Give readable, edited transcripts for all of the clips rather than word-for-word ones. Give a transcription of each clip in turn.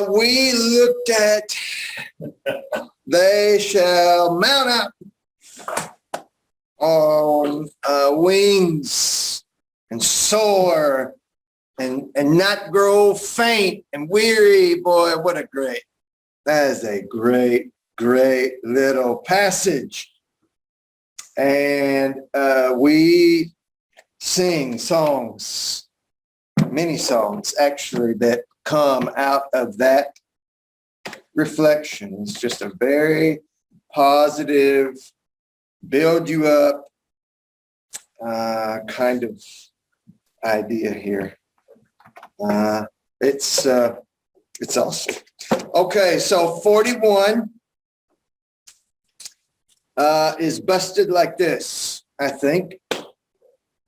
We looked at they shall mount up on wings and soar and not grow faint and weary. Boy, that is a great little passage. And we sing songs, many songs actually, that come out of that reflection. It's just a very positive, build you up kind of idea here. It's awesome. Okay, so 41 is busted like this, I think.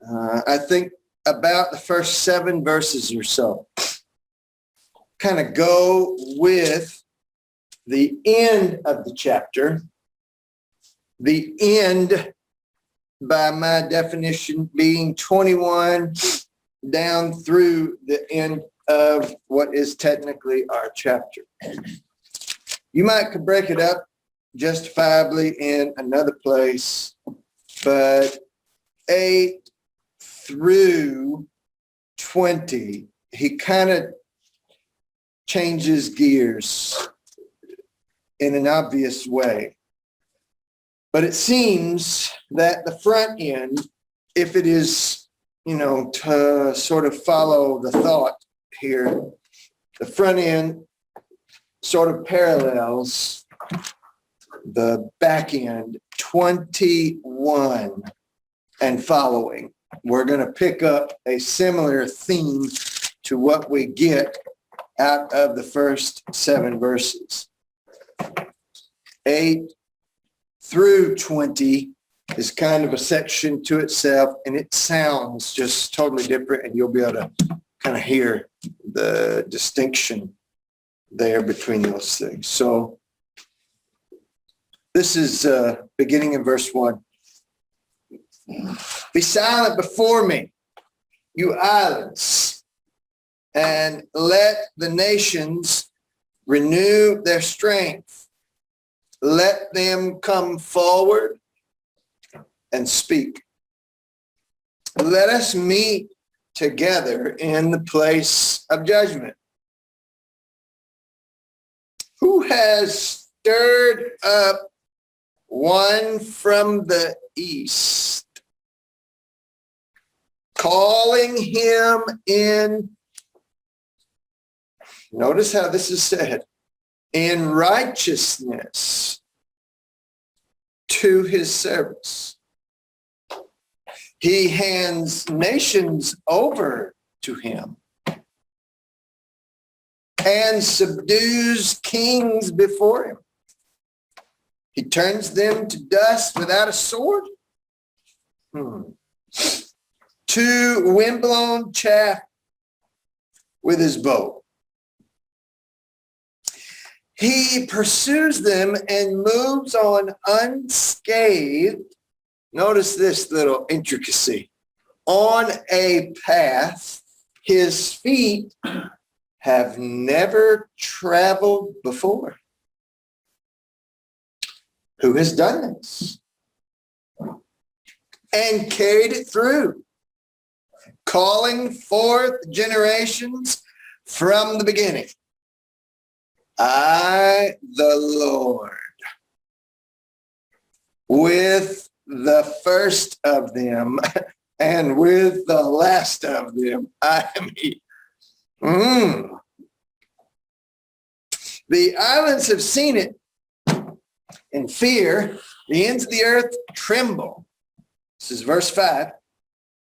I think about the first 7 verses or so kind of go with the end of the chapter. The end, by my definition, being 21 down through the end of what is technically our chapter. You might could break it up justifiably in another place, but 8 through 20, he kind of changes gears in an obvious way. But it seems that the front end, if it is, to sort of follow the thought here, the front end sort of parallels the back end, 21 and following. We're going to pick up a similar theme to what we get out of the first 7 verses. 8 through 20 is kind of a section to itself, and it sounds just totally different, and you'll be able to kind of hear the distinction there between those things. So this is beginning in verse 1. Be silent before me, you islands, and let the nations renew their strength. Let them come forward and speak. Let us meet together in the place of judgment. Who has stirred up one from the east, calling him in, notice how this is said, in righteousness to his service. He hands nations over to him and subdues kings before him. He turns them to dust without a sword, to windblown chaff with his bow. He pursues them and moves on unscathed. Notice this little intricacy. On a path his feet have never traveled before. Who has done this and carried it through, calling forth generations from the beginning? I, the Lord, with the first of them and with the last of them, I am he. The islands have seen it in fear. The ends of the earth tremble. This is verse 5.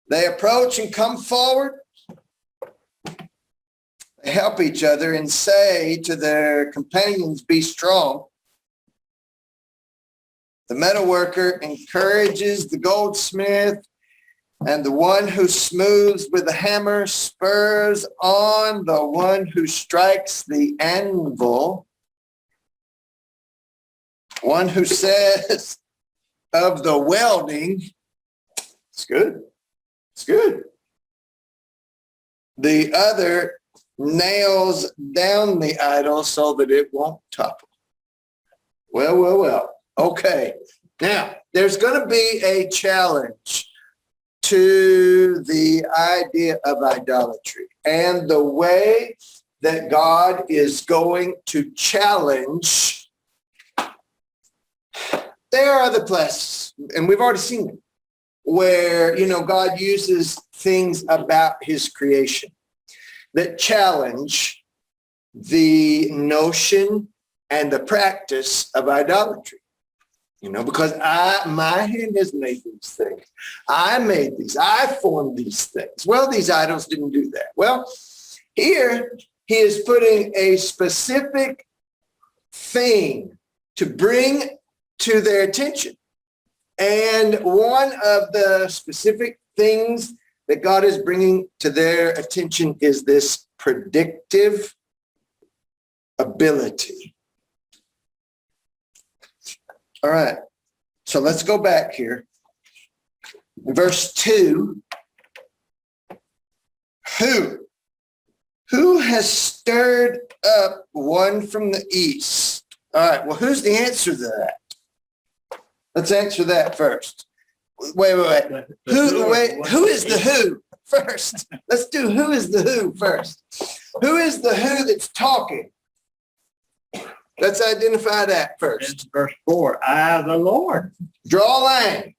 They approach and come forward. They help each other and say to their companions, be strong. The metalworker encourages the goldsmith, and the one who smooths with the hammer spurs on the one who strikes the anvil. One who says of the welding, it's good, it's good. The other nails down the idol so that it won't topple. Well. Okay. Now, there's going to be a challenge to the idea of idolatry. And the way that God is going to challenge, there are other places, and we've already seen them, where, God uses things about his creation that challenge the notion and the practice of idolatry. Because my hand has made these things. I made these. I formed these things. Well, these idols didn't do that. Well, here he is putting a specific thing to bring to their attention. And one of the specific things that God is bringing to their attention is this predictive ability. All right, so let's go back here. Verse 2, who has stirred up one from the east? All right, well, who's the answer to that? Let's answer that first. Wait. Who is the who first? Let's do who is the who first. Who is the who that's talking? Let's identify that first. It's verse 4, I, the Lord. Draw a line.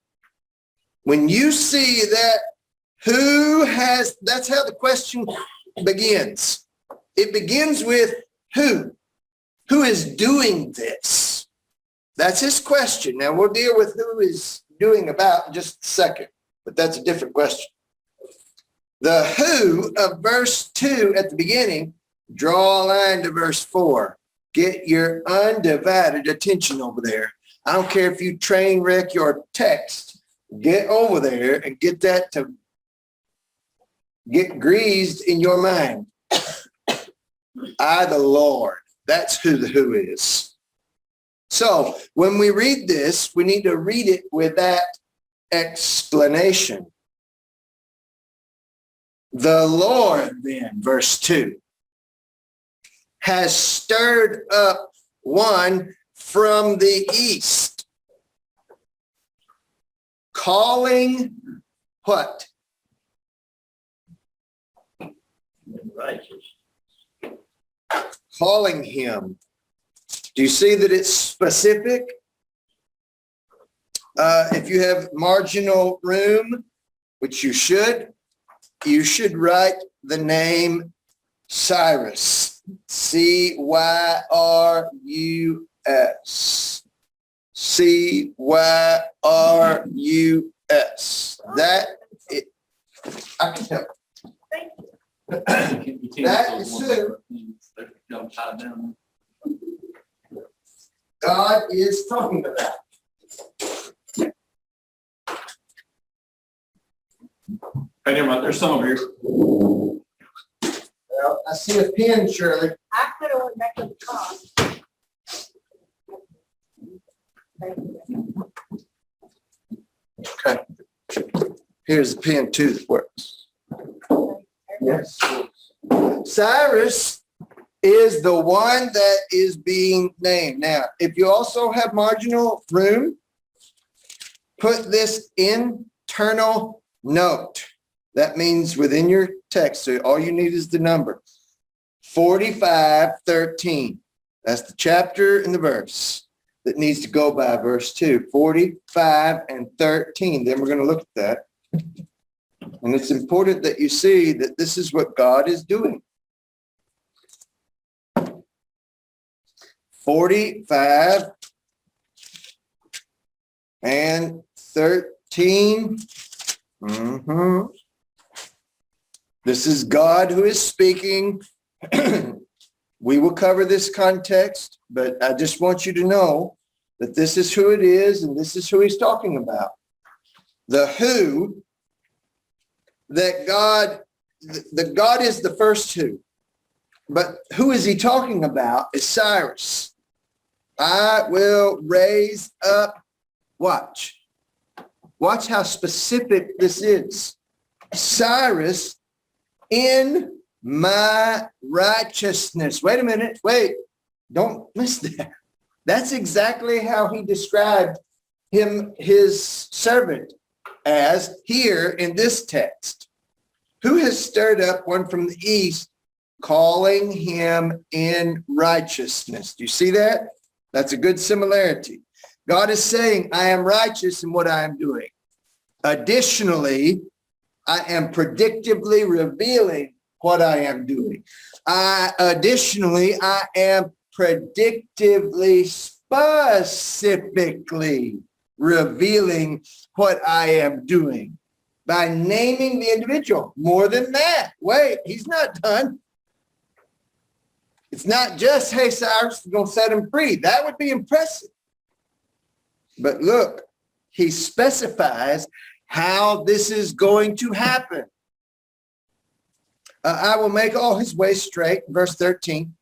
When you see that, that's how the question begins. It begins with who? Who is doing this? That's his question. Now we'll deal with who is doing about in just a second, but that's a different question. The who of verse 2 at the beginning, draw a line to verse 4. Get your undivided attention over there. I don't care if you train wreck your text. Get over there and get that to get greased in your mind. I, the Lord. That's who the who is. So when we read this, we need to read it with that explanation. The Lord, then, verse 2. Has stirred up one from the east, calling what? Righteous. Calling him. Do you see that it's specific? If you have marginal room, which you should write the name Cyrus. Cyrus. Cyrus. That it, I can help. That is who God is talking about. Hey, never mind. There's some over here. Well, I see a pen, Shirley. I could have went back to the car. Okay. Here's the pen too that works. Yes. Cyrus is the one that is being named. Now, if you also have marginal room, put this internal note. That means within your text, so all you need is the number. 45:13. That's the chapter and the verse that needs to go by verse 2. 45 and 13. Then we're going to look at that. And it's important that you see that this is what God is doing. 45 and 13. This is God who is speaking. We will cover this context, but I just want you to know that this is who it is and this is who he's talking about. The who that God is the first who, but who is he talking about is Cyrus. I will raise up, watch how specific this is. Cyrus in my righteousness. Wait a minute. Wait. Don't miss that. That's exactly how he described his servant as here in this text. Who has stirred up one from the east, calling him in righteousness? Do you see that? That's a good similarity. God is saying, I am righteous in what I am doing. Additionally, I am predictively revealing what I am doing. Additionally, I am predictively, specifically revealing what I am doing by naming the individual. More than that, wait, he's not done. It's not just, hey, Cyrus, we're going to set him free. That would be impressive. But look, he specifies how this is going to happen. I will make all his ways straight, verse 13.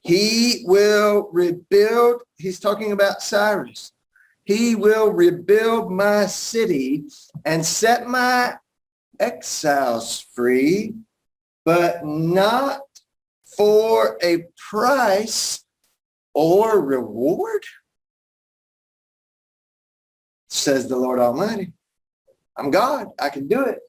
He will rebuild, he's talking about Cyrus. He will rebuild my city and set my exiles free, but not for a price or reward, says the Lord Almighty. I'm God. I can do it.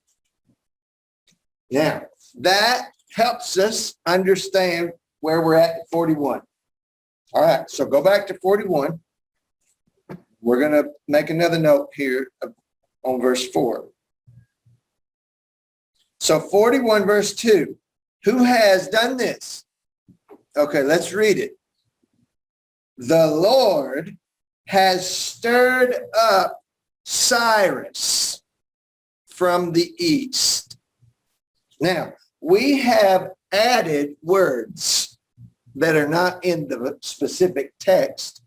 Now, that helps us understand where we're at 41. All right, so go back to 41. We're going to make another note here on verse 4. So 41 verse 2. Who has done this? Okay, let's read it. The Lord has stirred up Cyrus from the east. Now, we have added words that are not in the specific text,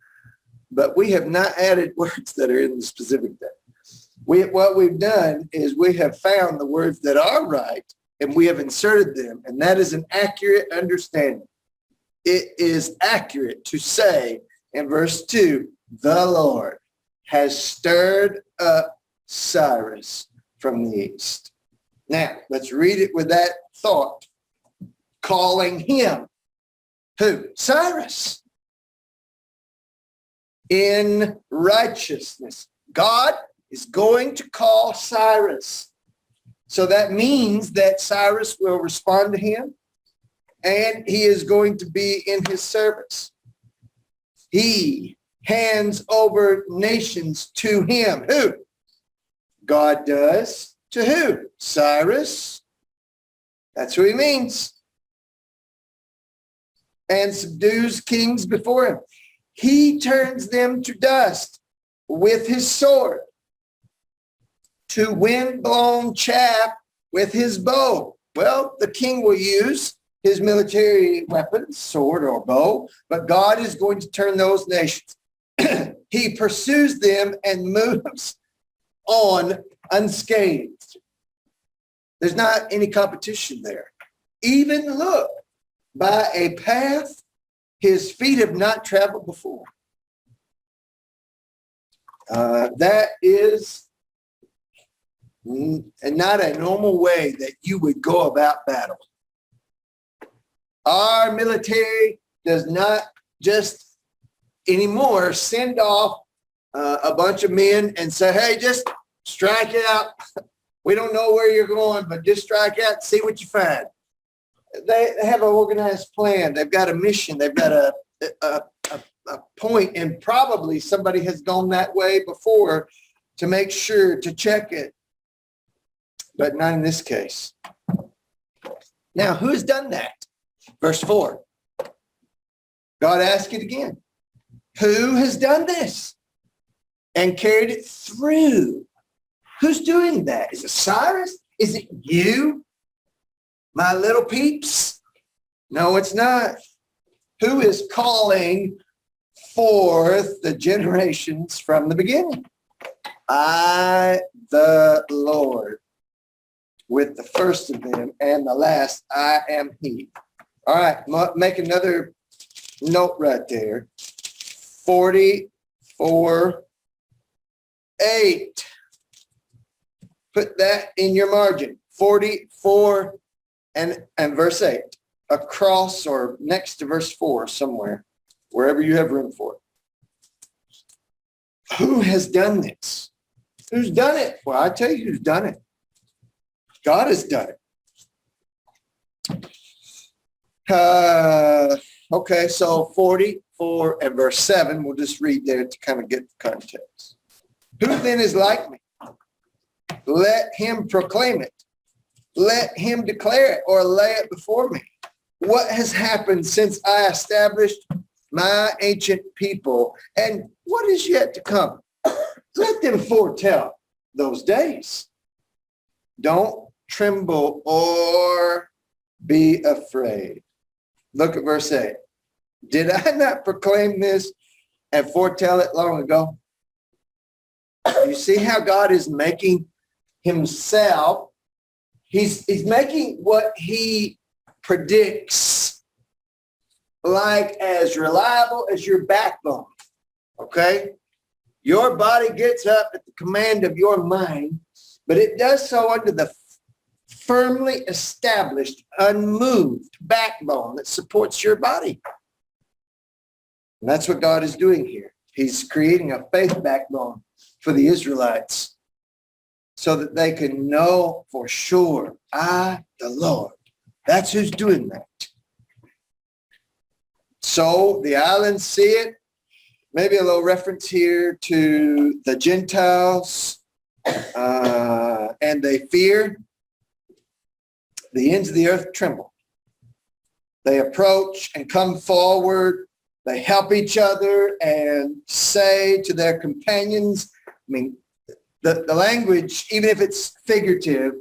but we have not added words that are in the specific text. What we've done is we have found the words that are right, and we have inserted them, and that is an accurate understanding. It is accurate to say in verse 2, the Lord has stirred up Cyrus from the east. Now, let's read it with that thought. Calling him, who? Cyrus. In righteousness. God is going to call Cyrus. So that means that Cyrus will respond to him, and he is going to be in his service. He hands over nations to him. Who? God does. To who? Cyrus. That's who he means. And subdues kings before him. He turns them to dust with his sword, to wind-blown chaff with his bow. Well, the king will use his military weapons, sword or bow, but God is going to turn those nations. He pursues them and moves on unscathed. There's not any competition there. Even look, by a path his feet have not traveled before. That is not a normal way that you would go about battle. Our military does not just anymore send off a bunch of men and say, hey, just strike out. We don't know where you're going, but just strike out and see what you find. They have an organized plan. They've got a mission. They've got a point, and probably somebody has gone that way before to make sure to check it, but not in this case. Now, who's done that? Verse 4. God asked it again. Who has done this and carried it through? Who's doing that? Is it Cyrus? Is it you, my little peeps? No, it's not. Who is calling forth the generations from the beginning? I, the Lord, with the first of them and the last, I am he. All right, make another note right there. 44:8. Put that in your margin. 44:8. And verse 8, across or next to verse 4 somewhere, wherever you have room for it. Who has done this? Who's done it? Well, I tell you who's done it. God has done it. Okay, so 44 and verse 7, we'll just read there to kind of get the context. Who then is like me? Let him proclaim it. Let him declare it or lay it before me. What has happened since I established my ancient people, and what is yet to come? Let them foretell those days. Don't tremble or be afraid. Look at verse 8. Did I not proclaim this and foretell it long ago? You see how God is making himself, he's making what he predicts like as reliable as your backbone, okay? Your body gets up at the command of your mind, but it does so under the firmly established, unmoved backbone that supports your body. And that's what God is doing here. He's creating a faith backbone for the Israelites so that they can know for sure, I, the Lord. That's who's doing that. So the islands see it. Maybe a little reference here to the Gentiles, and they fear. The ends of the earth tremble. They approach and come forward. They help each other and say to their companions, I mean, the language, even if it's figurative,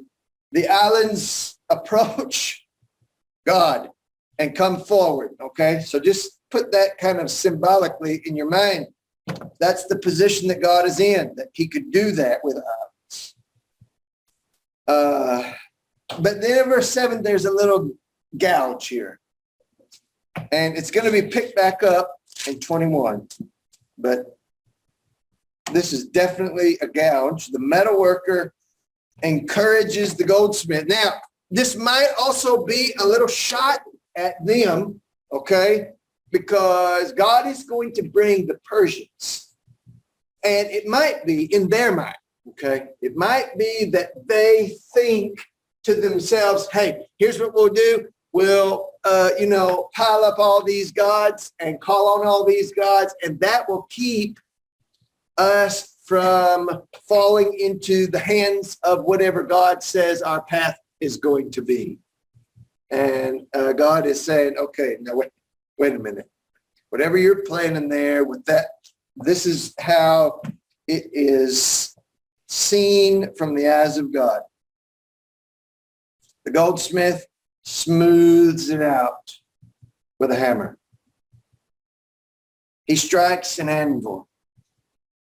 the islands approach God and come forward, okay? So just put that kind of symbolically in your mind. That's the position that God is in, that he could do that with us. But then in verse 7, there's a little gouge here. And it's going to be picked back up in 21. But this is definitely a gouge. The metal worker encourages the goldsmith. Now, this might also be a little shot at them, okay? Because God is going to bring the Persians. And it might be in their mind, okay? It might be that they think to themselves, hey, here's what we'll do. We'll, pile up all these gods and call on all these gods, and that will keep us from falling into the hands of whatever God says our path is going to be. And God is saying, okay, now wait a minute. Whatever you're planning there with that, this is how it is seen from the eyes of God. The goldsmith smooths it out with a hammer. He strikes an anvil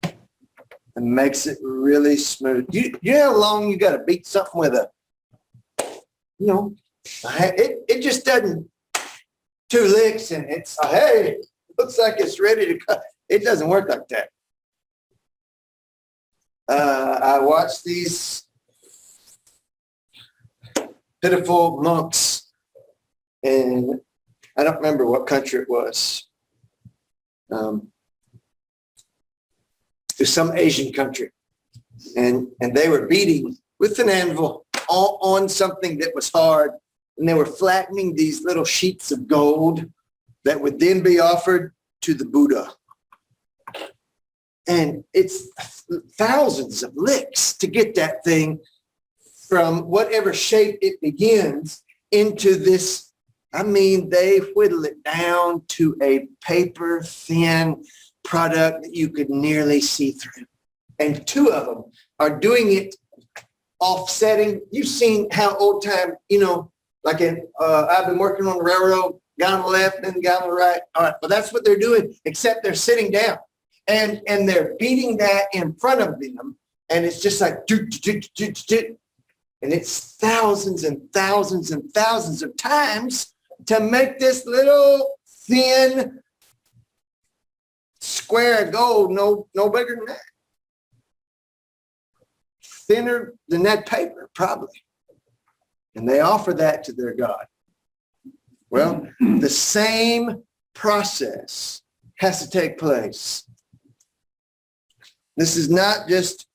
and makes it really smooth. You know how long you got to beat something with it just doesn't, 2 licks and it's, hey, looks like it's ready to cut. It doesn't work like that. I watched these pitiful monks, and I don't remember what country it was. It was some Asian country, and they were beating with an anvil on something that was hard, and they were flattening these little sheets of gold that would then be offered to the Buddha. And it's thousands of licks to get that thing from whatever shape it begins into this. I mean, they whittle it down to a paper thin product that you could nearly see through. And 2 of them are doing it offsetting. You've seen how old time, like I've been working on the railroad, guy on the left and the guy on the right. All right, well, that's what they're doing, except they're sitting down. And they're beating that in front of them. And it's just like, and it's thousands and thousands and thousands of times to make this little thin square of gold no bigger than that. Thinner than that paper, probably. And they offer that to their God. Well, the same process has to take place. This is not just,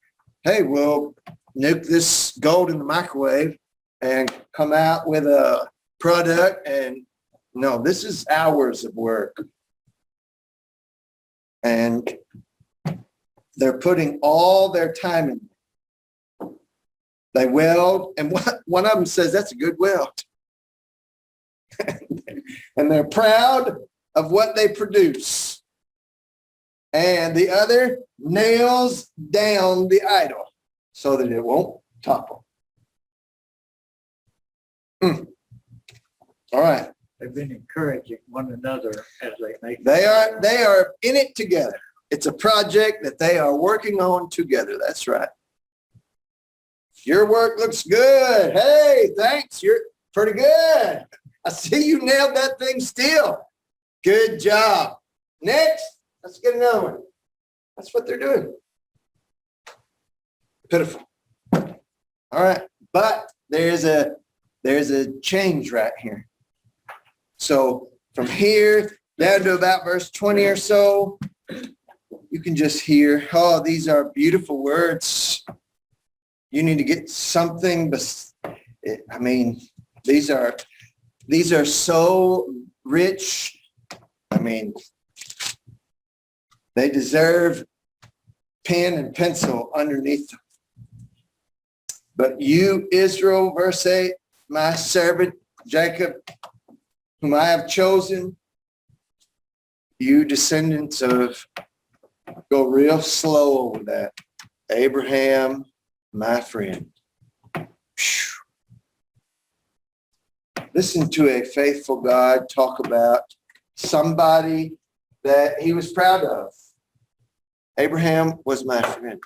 hey, we'll nuke this gold in the microwave and come out with a product. And no, this is hours of work. And they're putting all their time in. They weld, and one of them says, that's a good weld. And they're proud of what they produce. And the other nails down the idol so that it won't topple. All right. They've been encouraging one another as they make. They are in it together. It's a project that they are working on together. That's right. Your work looks good. Hey, thanks. You're pretty good. I see you nailed that thing still. Good job. Next, let's get another one. That's what they're doing. Pitiful. All right. But there's a change right here. So from here down to about verse 20 or so, you can just hear, oh, these are beautiful words. You need to get something, I mean, these are so rich. I mean, they deserve pen and pencil underneath them. But you, Israel, verse 8, my servant Jacob, whom I have chosen, you descendants of, go real slow over that, Abraham, my friend. Whew. Listen to a faithful God talk about somebody that he was proud of. Abraham was my friend.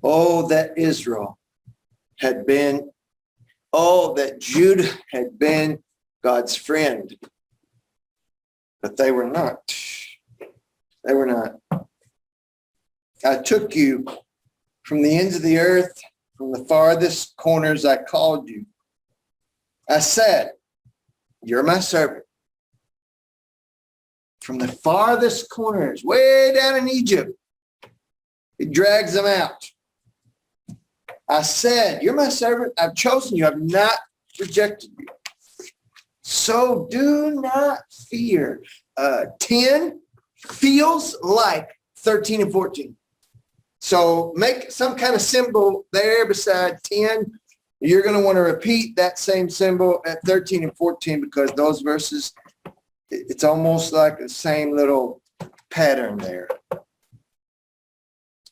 Oh, that Israel had been, oh, that Judah had been God's friend. But they were not. They were not. I took you from the ends of the earth, from the farthest corners I called you. I said, you're my servant. From the farthest corners, way down in Egypt, it drags them out. I said, you're my servant. I've chosen you. I've not rejected you. So do not fear. 10 feels like 13 and 14. So make some kind of symbol there beside 10. You're going to want to repeat that same symbol at 13 and 14 because those verses, it's almost like the same little pattern there.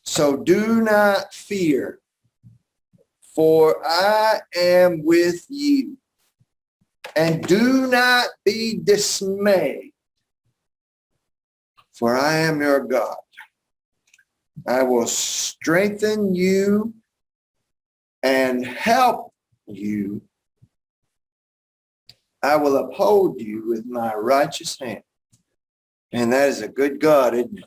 So do not fear, for I am with you. And do not be dismayed, for I am your God. I will strengthen you and help you. I will uphold you with my righteous hand. And that is a good God, isn't it?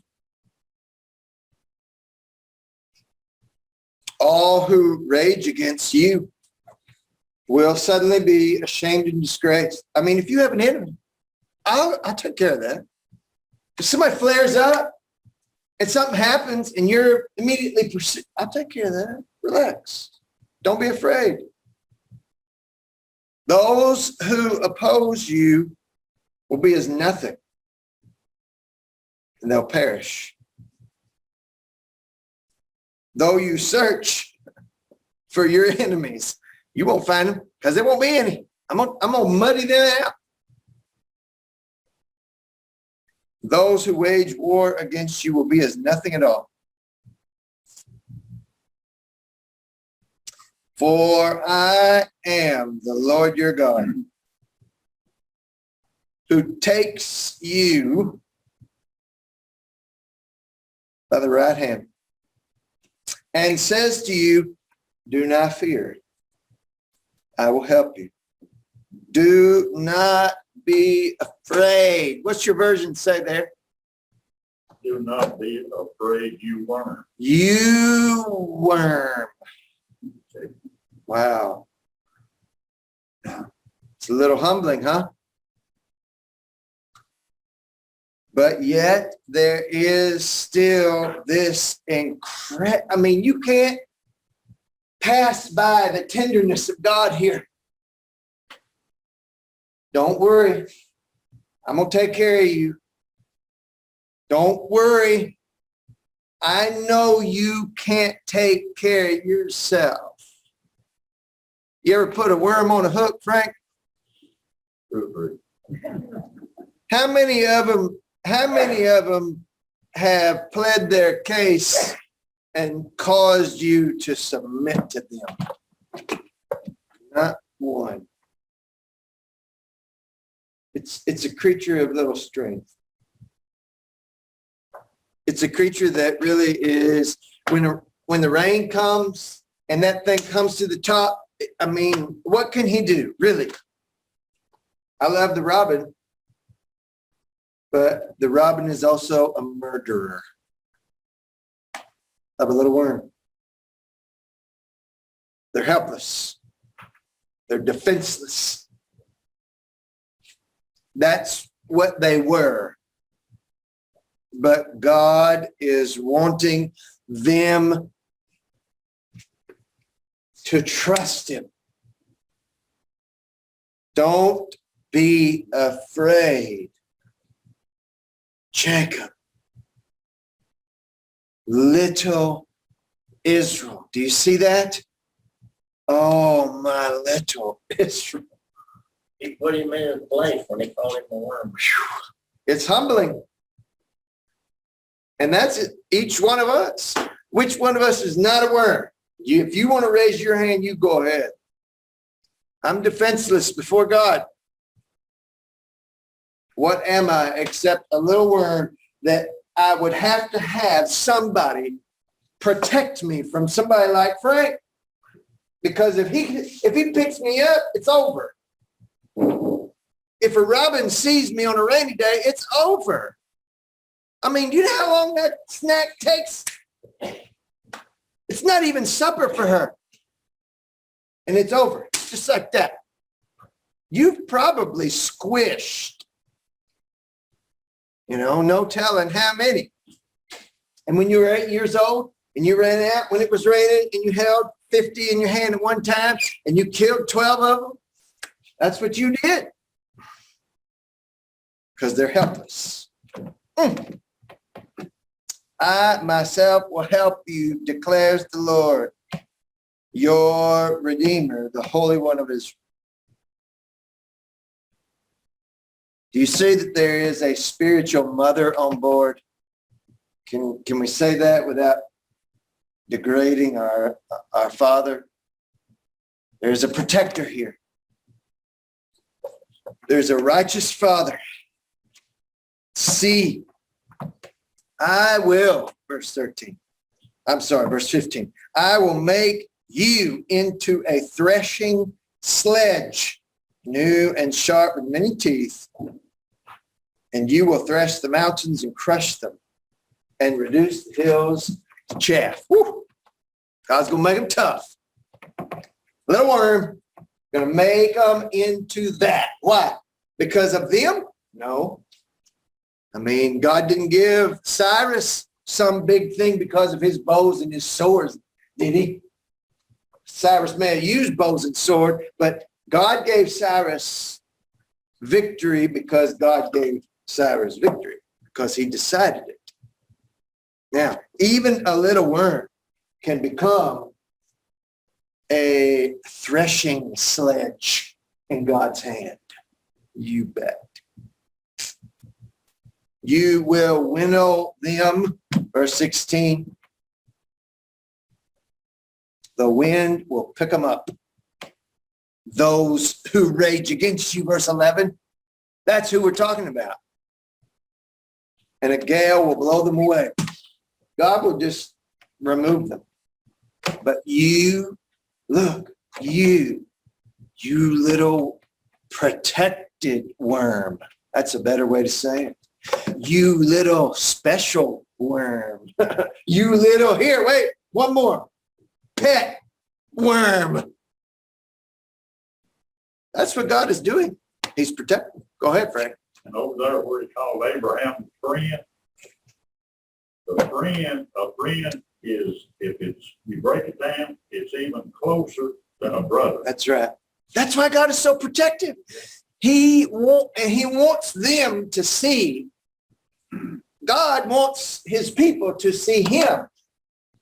All who rage against you will suddenly be ashamed and disgraced. I mean, if you have an enemy, I'll take care of that. If somebody flares up and something happens and you're immediately pursued, I'll take care of that. Relax. Don't be afraid. Those who oppose you will be as nothing, and they'll perish. Though you search for your enemies, you won't find them because there won't be any. I'm gonna muddy them out. Those who wage war against you will be as nothing at all. For I am the Lord your God, who takes you by the right hand and says to you, do not fear. I will help you. Do not be afraid. What's your version say there? Do not be afraid, you worm. You worm. Wow. It's a little humbling, huh? But yet there is still this I mean, you can't pass by the tenderness of God here. Don't worry. I'm going to take care of you. Don't worry. I know you can't take care of yourself. You ever put a worm on a hook, Frank? How many of them have pled their case and caused you to submit to them? Not one. It's a creature of little strength. It's a creature that really is, when the rain comes and that thing comes to the top, I mean, what can he do, really? I love the robin, but the robin is also a murderer of a little worm. They're helpless. They're defenseless. That's what they were. But God is wanting them to trust him. Don't be afraid. Jacob, little Israel. Do you see that? Oh, my little Israel. He put him in his place when he called him a worm. It's humbling. And that's it. Each one of us. Which one of us is not a worm? If you want to raise your hand, you go ahead. I'm defenseless before God. What am I except a little worm that I would have to have somebody protect me from somebody like Frank? Because if he picks me up, it's over. If a robin sees me on a rainy day, it's over. I mean, you know how long that snack takes? It's not even supper for her. And it's over, just like that. You've probably squished, no telling how many. And when you were 8 years old and you ran out when it was raining and you held 50 in your hand at one time and you killed 12 of them, that's what you did. Because they're helpless. I myself will help you, declares the Lord, your Redeemer, the Holy One of Israel. Do you see that there is a spiritual mother on board? Can we say that without degrading our Father? There's a protector here. There's a righteous Father. See, I will, verse 13. Verse 15. I will make you into a threshing sledge, new and sharp with many teeth, and you will thresh the mountains and crush them and reduce the hills to chaff. Woo! God's going to make them tough. Little worm, going to make them into that. Why? Because of them? No. I mean, God didn't give Cyrus some big thing because of his bows and his swords, did he? Cyrus may have used bows and sword, but God gave Cyrus victory because God gave Cyrus victory, because he decided it. Now, even a little worm can become a threshing sledge in God's hand. You bet. You will winnow them, verse 16. The wind will pick them up. Those who rage against you, verse 11. That's who we're talking about. And a gale will blow them away. God will just remove them. But you, look, you little protected worm. That's a better way to say it. You little special worm. You little, here, wait, one more. Pet worm. That's what God is doing. He's protecting. Go ahead, Frank. And over there where he called Abraham a friend, a friend is, if it's, you break it down, it's even closer than a brother. That's right. That's why God is so protective. He wants them to see. God wants his people to see him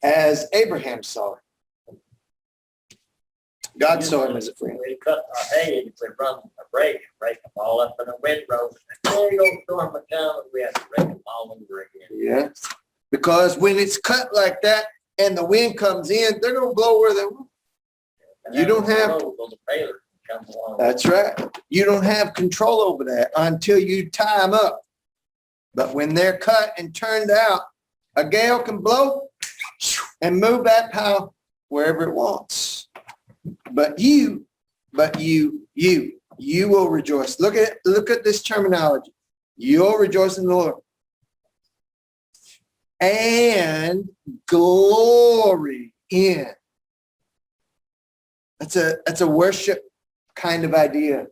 as Abraham saw him. God saw him as a friend. We cut our hay, if we run a break them all up in the windrow. Before you don't storm it down, we have to break them all over again. Yeah. Because when it's cut like that and the wind comes in, they're going to blow where they want. You don't have. That's right. You don't have control over that until you tie them up. But when they're cut and turned out, a gale can blow and move that pile wherever it wants. But you will rejoice. Look at this terminology. You'll rejoice in the Lord. And glory in. That's a worship kind of idea.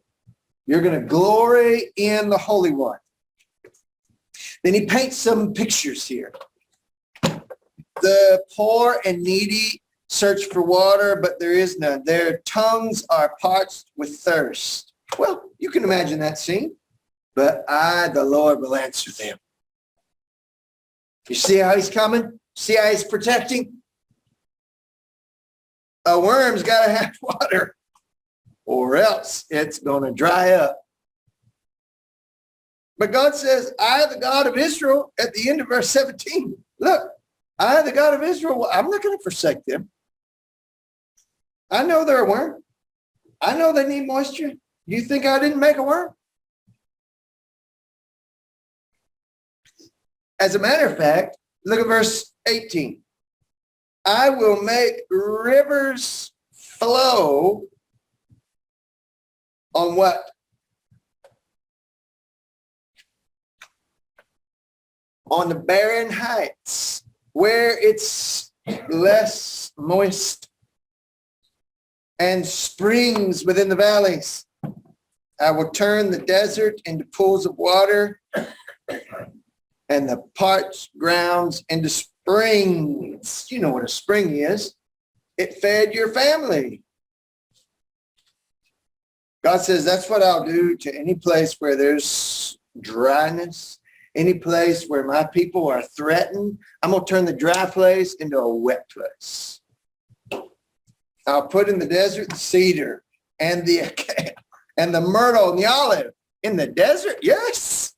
You're going to glory in the Holy One. Then he paints some pictures here. The poor and needy search for water, but there is none. Their tongues are parched with thirst. Well, you can imagine that scene. But I, the Lord, will answer them. You see how he's coming? See how he's protecting? A worm's got to have water, or else it's going to dry up. But God says, I, the God of Israel, at the end of verse 17, look, I, the God of Israel, I'm not going to forsake them. I know they're a worm. I know they need moisture. You think I didn't make a worm? As a matter of fact, look at verse 18. I will make rivers flow on what? On the barren heights, where it's less moist, and springs within the valleys. I will turn the desert into pools of water, and the parched grounds into springs. You know what a spring is. It fed your family. God says, that's what I'll do to any place where there's dryness, any place where my people are threatened. I'm going to turn the dry place into a wet place. I'll put in the desert the cedar and the acacia and the myrtle and the olive. In the desert? Yes,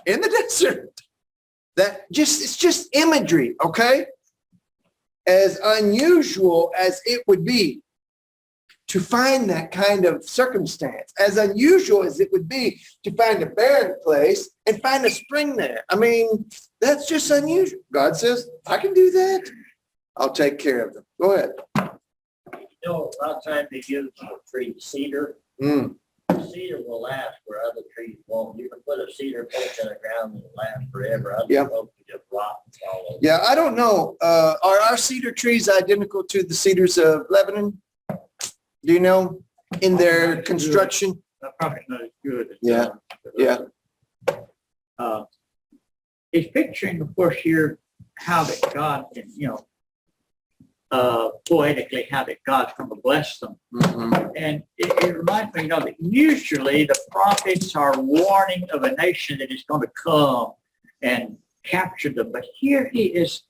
in the desert. It's just imagery, okay? As unusual as it would be to find that kind of circumstance, as unusual as it would be to find a barren place and find a spring there. I mean, that's just unusual. God says, I can do that. I'll take care of them. Go ahead. You know, a lot of times they use the tree cedar. Cedar will last where other trees won't. You can put a cedar post in the ground and it'll last forever. Other folks just rot and fall over. Yeah, I don't know. Are our cedar trees identical to the cedars of Lebanon? Do you know, in their construction? Probably not as good. Yeah. He's picturing, of course, here how that God, poetically, how that God's going to bless them. Mm-hmm. And it reminds me, that usually the prophets are warning of a nation that is going to come and capture them. But here he is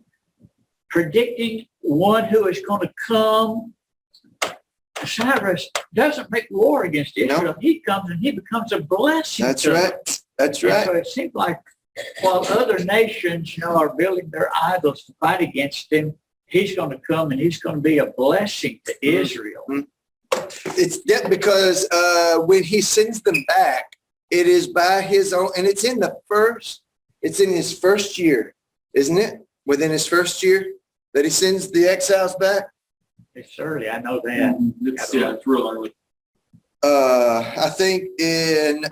predicting one who is going to come. Cyrus doesn't make war against Israel. No. He comes and he becomes a blessing. That's right. That's right. And so it seems like while other nations, are building their idols to fight against him, he's going to come and he's going to be a blessing to Israel. It's because when he sends them back, it is by his own, and it's in his first year, isn't it? Within his first year that he sends the exiles back. It's early, I know that. It's real early. I think in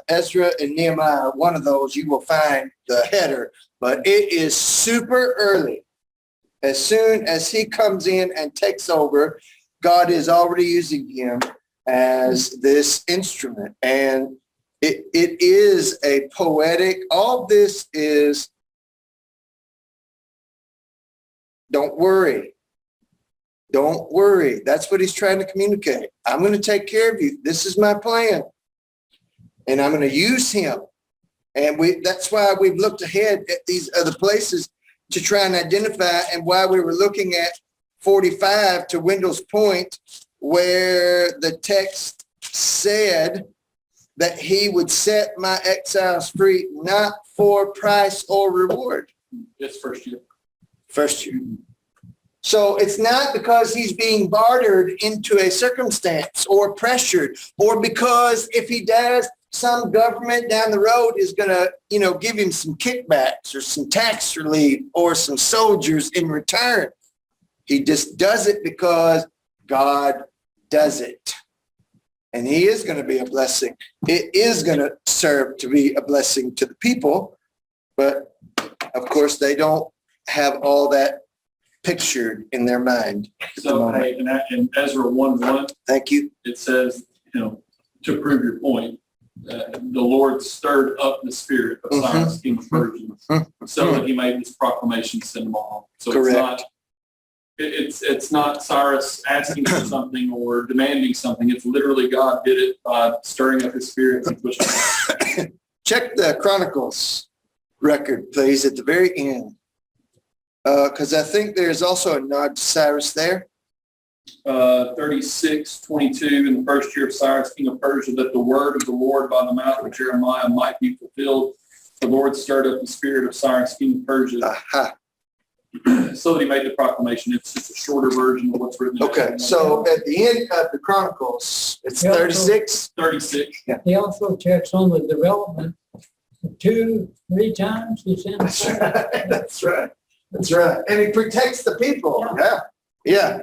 Ezra and Nehemiah, one of those, you will find the header, but it is super early. As soon as he comes in and takes over, God is already using him as this instrument. And it is a poetic, all this is, don't worry. Don't worry. That's what he's trying to communicate. I'm going to take care of you. This is my plan. And I'm going to use him. And that's why we've looked ahead at these other places to try and identify, and why we were looking at 45 to Wendell's point, where the text said that he would set my exiles free, not for price or reward. It's first year. First year. So it's not because he's being bartered into a circumstance or pressured, or because if he does, some government down the road is going to, give him some kickbacks or some tax relief or some soldiers in return. He just does it because God does it. And he is going to be a blessing. It is going to serve to be a blessing to the people. But of course, they don't have all that pictured in their mind. So, hey, in Ezra 1:1, Thank you. it says, to prove your point, the Lord stirred up the spirit of Cyrus, king of Persia, so that he made this proclamation to send them all. So Correct. it's not Cyrus asking for something or demanding something. It's literally God did it by stirring up his spirit and pushing it. Check the Chronicles record, please, at the very end. Because I think there's also a nod to Cyrus there. 36:22, in the first year of Cyrus, king of Persia, that the word of the Lord by the mouth of Jeremiah might be fulfilled. The Lord stirred up the spirit of Cyrus, king of Persia, Aha. so that he made the proclamation. It's just a shorter version of what's written. Okay, so at the end of the Chronicles, it's Yeah, so- 36. 36. He also checks on the development 2-3 times. He sends. That's right. That's right. That's right. And he protects the people. Yeah. Yeah.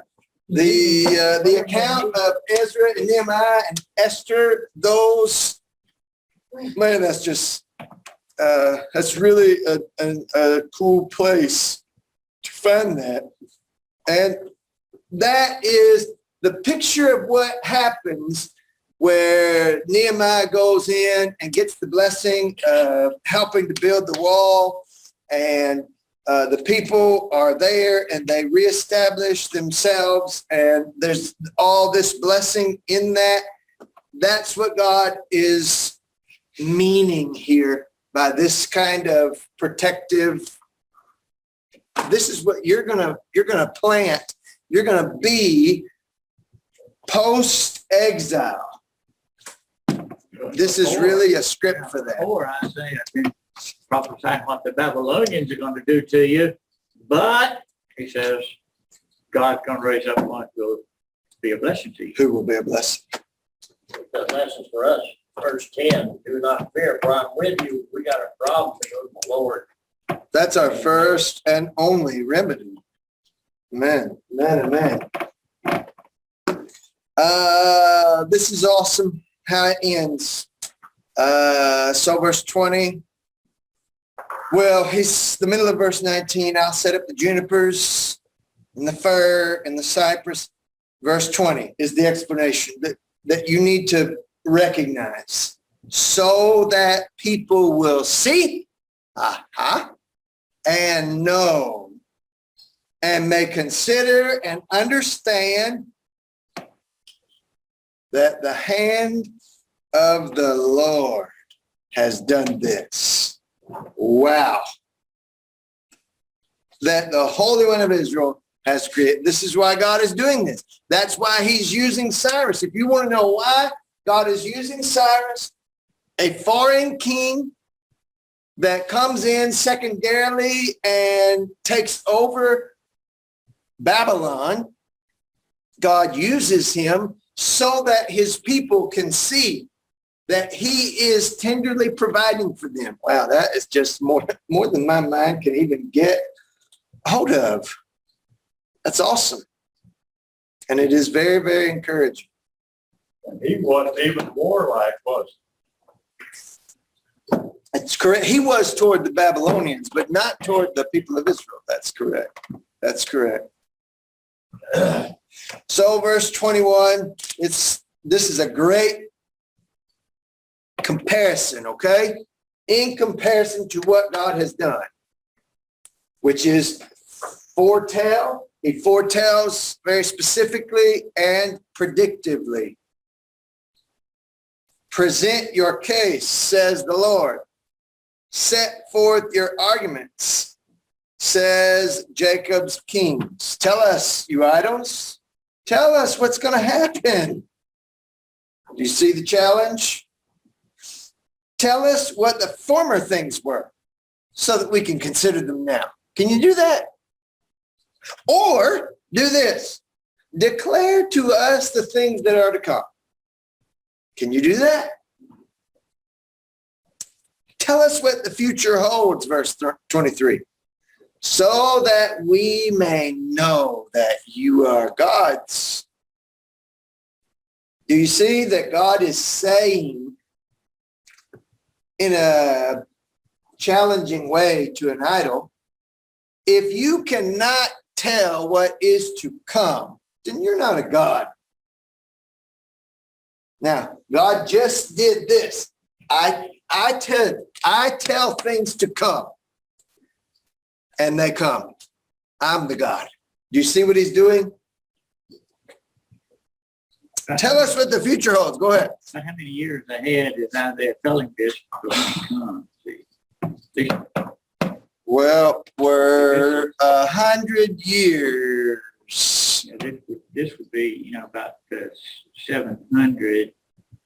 The account of Ezra and Nehemiah and Esther, those, man, that's just, that's really a cool place to find that. And that is the picture of what happens where Nehemiah goes in and gets the blessing of helping to build the wall, and the people are there and they reestablish themselves, and there's all this blessing in that. That's what God is meaning here by this kind of protective. This is what you're gonna plant. You're gonna be post-exile. This is really a script for that. Or Isaiah can prophesy what the Babylonians are going to do to you, but he says God's going to raise up one who will be a blessing to you. Who will be a blessing? That lesson for us, verse 10, do not fear, for I'm with you. We got a problem to go to the Lord. That's our first and only remedy. Amen. Amen. This is awesome how it ends. So verse 20. Well, he's the middle of verse 19. I'll set up the junipers and the fir and the cypress. Verse 20 is the explanation that you need to recognize so that people will see, and know, and may consider and understand that the hand of the Lord has done this. Wow. That the Holy One of Israel has created. This is why God is doing this. That's why he's using Cyrus. If you want to know why God is using Cyrus, a foreign king that comes in secondarily and takes over Babylon, God uses him so that his people can see that he is tenderly providing for them. Wow, that is just more than my mind can even get hold of. That's awesome. And it is very, very encouraging. And he was even warlike, was That's correct. He was toward the Babylonians, but not toward the people of Israel. That's correct. That's correct. So verse 21, it's this is a great comparison, okay? In comparison to what God has done, which is foretell. He foretells very specifically and predictively. Present your case, says the Lord. Set forth your arguments, says Jacob's kings. Tell us, you idols. Tell us what's going to happen. Do you see the challenge? Tell us what the former things were so that we can consider them now. Can you do that? Or do this. Declare to us the things that are to come. Can you do that? Tell us what the future holds, verse 23. So that we may know that you are God's. Do you see that God is saying in a challenging way to an idol, if you cannot tell what is to come, then you're not a God. Now, God just did this. I tell things to come, and they come. I'm the God. Do you see what he's doing? Tell us what the future holds. Go ahead. But how many years ahead is out there telling this going to come? See? Well, we're 100 years. Yeah, this would be, about 700,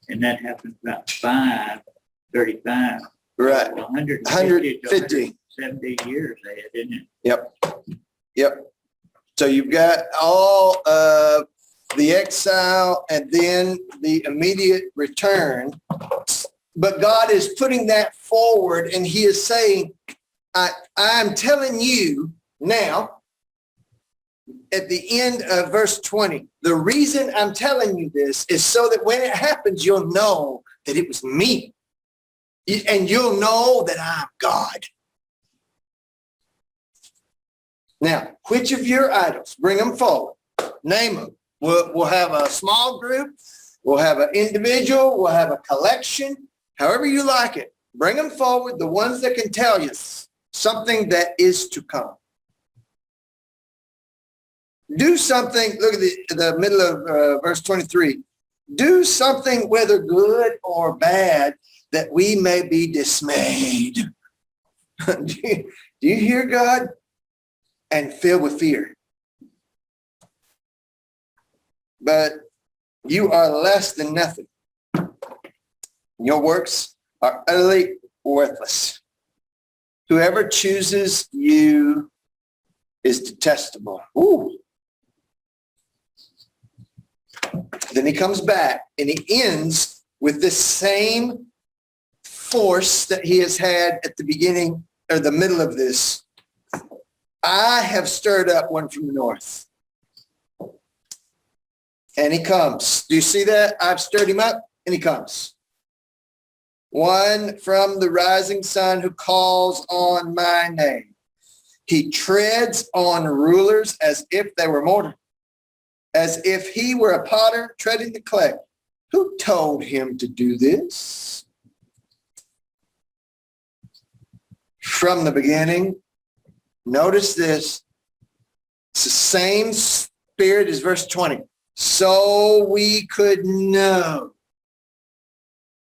and that happens about 535. Right. 150. 150. 70 years ahead, isn't it? Yep. So you've got all of the exile and then the immediate return. But God is putting that forward, and he is saying, I'm telling you now, at the end of verse 20, the reason I'm telling you this is so that when it happens, you'll know that it was me. And you'll know that I'm God. Now, which of your idols? Bring them forward. Name them. We'll have a small group. We'll have an individual. We'll have a collection. However you like it. Bring them forward, the ones that can tell you something that is to come. Do something. Look at the middle of verse 23. Do something, whether good or bad, that we may be dismayed. Do you hear God? And filled with fear. But you are less than nothing. Your works are utterly worthless. Whoever chooses you is detestable. Ooh. Then he comes back and he ends with this same force that he has had at the beginning or the middle of this. I have stirred up one from the north. And he comes. Do you see that? I've stirred him up and he comes. One from the rising sun who calls on my name. He treads on rulers as if they were mortar, as if he were a potter treading the clay. Who told him to do this? From the beginning, notice this. It's the same spirit as verse 20. So we could know,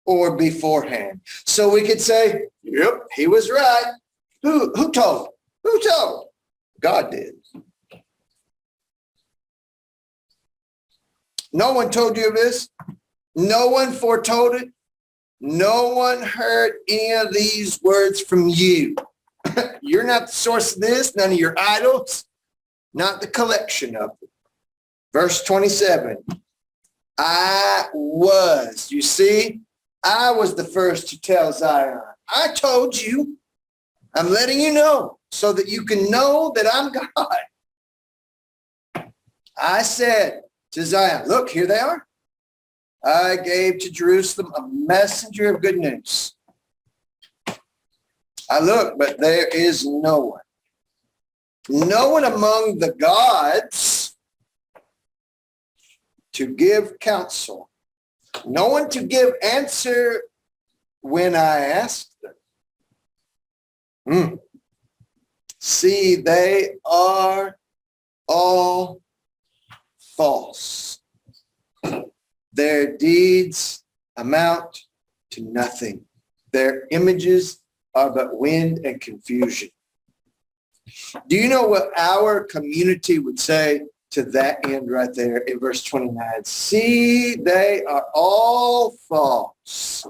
or beforehand. So we could say, yep, he was right. Who told? Who told? God did. No one told you of this. No one foretold it. No one heard any of these words from you. You're not the source of this, none of your idols, not the collection of them. Verse 27, I was, you see, I was the first to tell Zion. I told you, I'm letting you know so that you can know that I'm God. I said to Zion, look, here they are. I gave to Jerusalem a messenger of good news. I look, but there is no one. No one among the gods to give counsel No one to give answer when I asked them. See, they are all false. Their deeds amount to nothing. Their images are but wind and confusion. Do you know what our community would say to that end right there in verse 29? See, they are all false.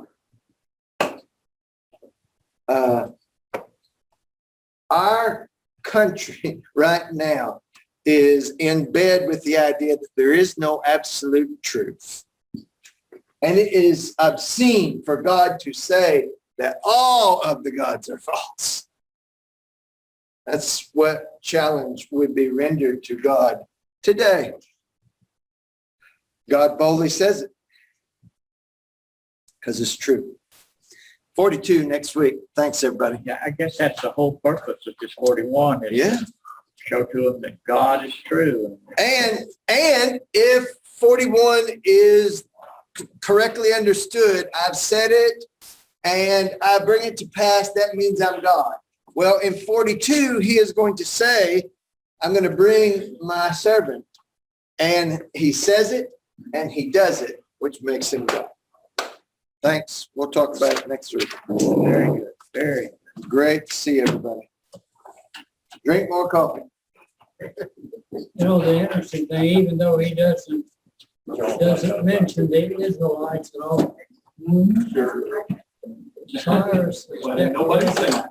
Our country right now is in bed with the idea that there is no absolute truth. And it is obscene for God to say that all of the gods are false. That's what challenge would be rendered to God today. God boldly says it because it's true. 42 next week. Thanks, everybody. Yeah, I guess that's the whole purpose of this 41 is Yeah. to show to them that God is true. And if 41 is correctly understood, I've said it and I bring it to pass, that means I'm God. Well, in 42, he is going to say, I'm going to bring my servant. And he says it and he does it, which makes him God. Thanks. We'll talk about it next week. Very good. Very Great to see everybody. Drink more coffee. You know, the interesting thing, even though he doesn't mention the Israelites at all. Sure. Cyrus. Well, nobody's saying